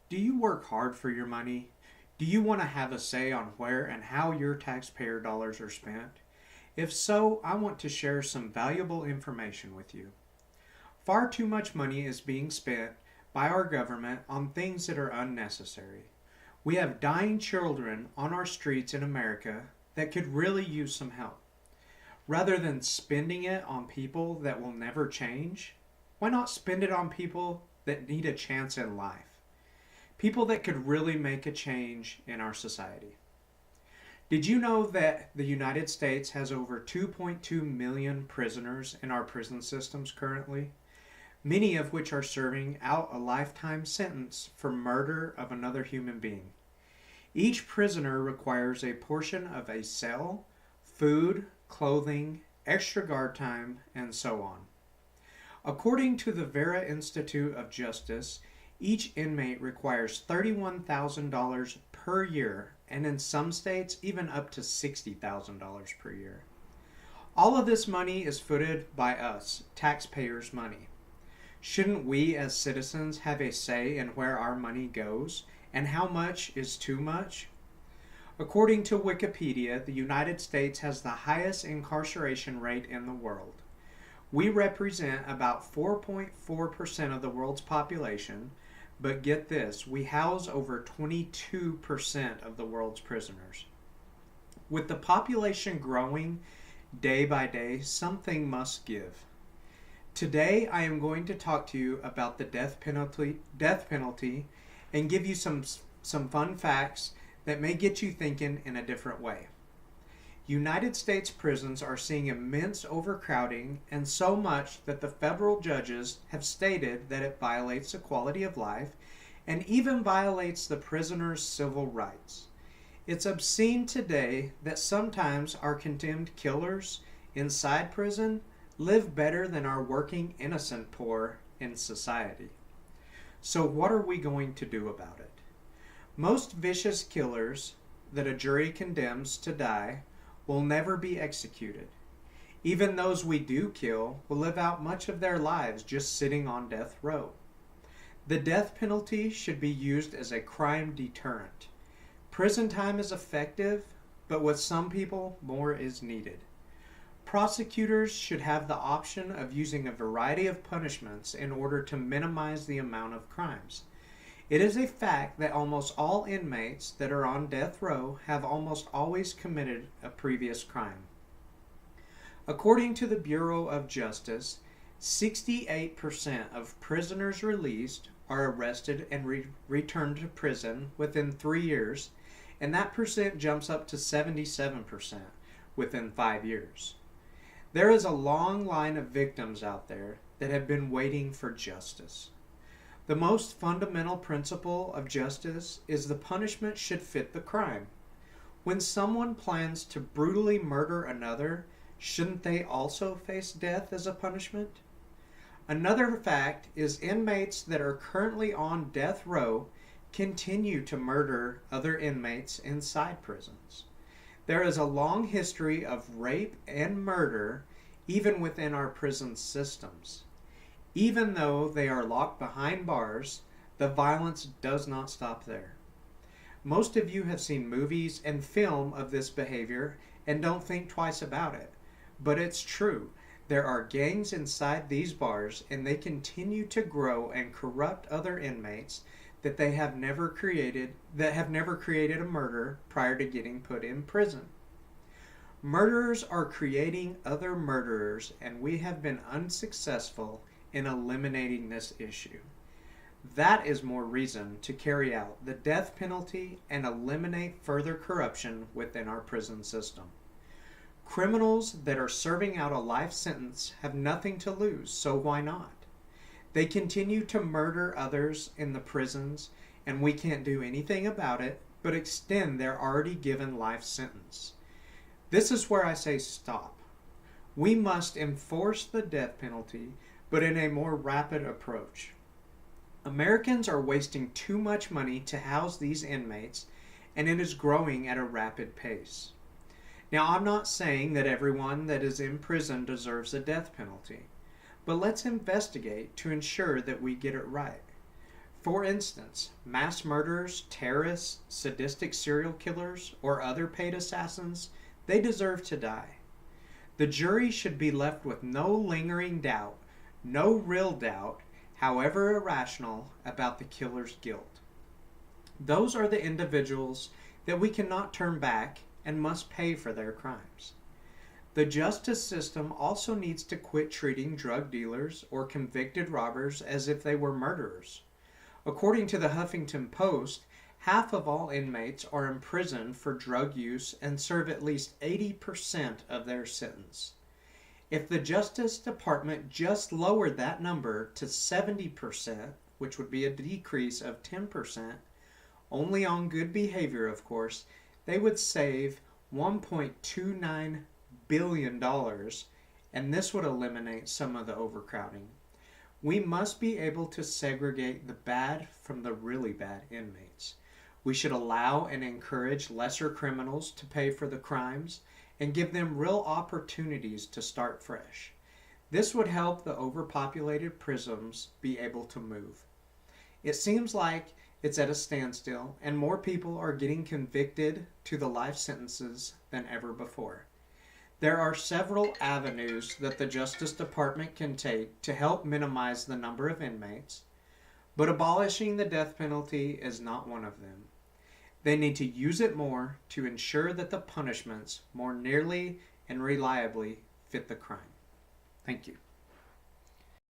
Do you work hard for your money? Do you want to have a say on where and how your taxpayer dollars are spent? If so, I want to share some valuable information with you. Far too much money is being spent by our government on things that are unnecessary. We have dying children on our streets in America that could really use some help. Rather than spending it on people that will never change, why not spend it on people that need a chance in life? People that could really make a change in our society. Did you know that the United States has over 2.2 million prisoners in our prison systems currently? Many of which are serving out a lifetime sentence for murder of another human being. Each prisoner requires a portion of a cell, food, clothing, extra guard time, and so on. According to the Vera Institute of Justice, each inmate requires $31,000 per year, and in some states, even up to $60,000 per year. All of this money is footed by us, taxpayers' money. Shouldn't we as citizens have a say in where our money goes and how much is too much? According to Wikipedia, the United States has the highest incarceration rate in the world. We represent about 4.4% of the world's population, but get this, we house over 22% of the world's prisoners. With the population growing day by day, something must give. Today, I am going to talk to you about the death penalty and give you some fun facts that may get you thinking in a different way. United States prisons are seeing immense overcrowding, and so much that the federal judges have stated that it violates the quality of life and even violates the prisoner's civil rights. It's obscene today that sometimes our condemned killers inside prison live better than our working innocent poor in society. So what are we going to do about it? Most vicious killers that a jury condemns to die will never be executed. Even those we do kill will live out much of their lives just sitting on death row. The death penalty should be used as a crime deterrent. Prison time is effective, but with some people, more is needed. Prosecutors should have the option of using a variety of punishments in order to minimize the amount of crimes. It is a fact that almost all inmates that are on death row have almost always committed a previous crime. According to the Bureau of Justice, 68% of prisoners released are arrested and returned to prison within 3 years, and that percent jumps up to 77% within 5 years. There is a long line of victims out there that have been waiting for justice. The most fundamental principle of justice is the punishment should fit the crime. When someone plans to brutally murder another, shouldn't they also face death as a punishment? Another fact is inmates that are currently on death row continue to murder other inmates inside prisons. There is a long history of rape and murder even within our prison systems. Even though they are locked behind bars, the violence does not stop there. Most of you have seen movies and film of this behavior and don't think twice about it. But it's true. There are gangs inside these bars, and they continue to grow and corrupt other inmates that have never created a murder prior to getting put in prison. Murderers are creating other murderers, and we have been unsuccessful in eliminating this issue. That is more reason to carry out the death penalty and eliminate further corruption within our prison system. Criminals that are serving out a life sentence have nothing to lose, so why not? They continue to murder others in the prisons, and we can't do anything about it but extend their already given life sentence. This is where I say stop. We must enforce the death penalty, but in a more rapid approach. Americans are wasting too much money to house these inmates, and it is growing at a rapid pace. Now, I'm not saying that everyone that is in prison deserves a death penalty, but let's investigate to ensure that we get it right. For instance, mass murderers, terrorists, sadistic serial killers, or other paid assassins, they deserve to die. The jury should be left with no lingering doubt, no real doubt, however irrational, about the killer's guilt. Those are the individuals that we cannot turn back and must pay for their crimes. The justice system also needs to quit treating drug dealers or convicted robbers as if they were murderers. According to the Huffington Post, half of all inmates are imprisoned for drug use and serve at least 80% of their sentence. If the Justice Department just lowered that number to 70%, which would be a decrease of 10%, only on good behavior, of course, they would save $1.29 billion, and this would eliminate some of the overcrowding. We must be able to segregate the bad from the really bad inmates. We should allow and encourage lesser criminals to pay for the crimes and give them real opportunities to start fresh. This would help the overpopulated prisons be able to move. It seems like it's at a standstill, and more people are getting convicted to the life sentences than ever before. There are several avenues that the Justice Department can take to help minimize the number of inmates, but abolishing the death penalty is not one of them. They need to use it more to ensure that the punishments more nearly and reliably fit the crime. Thank you.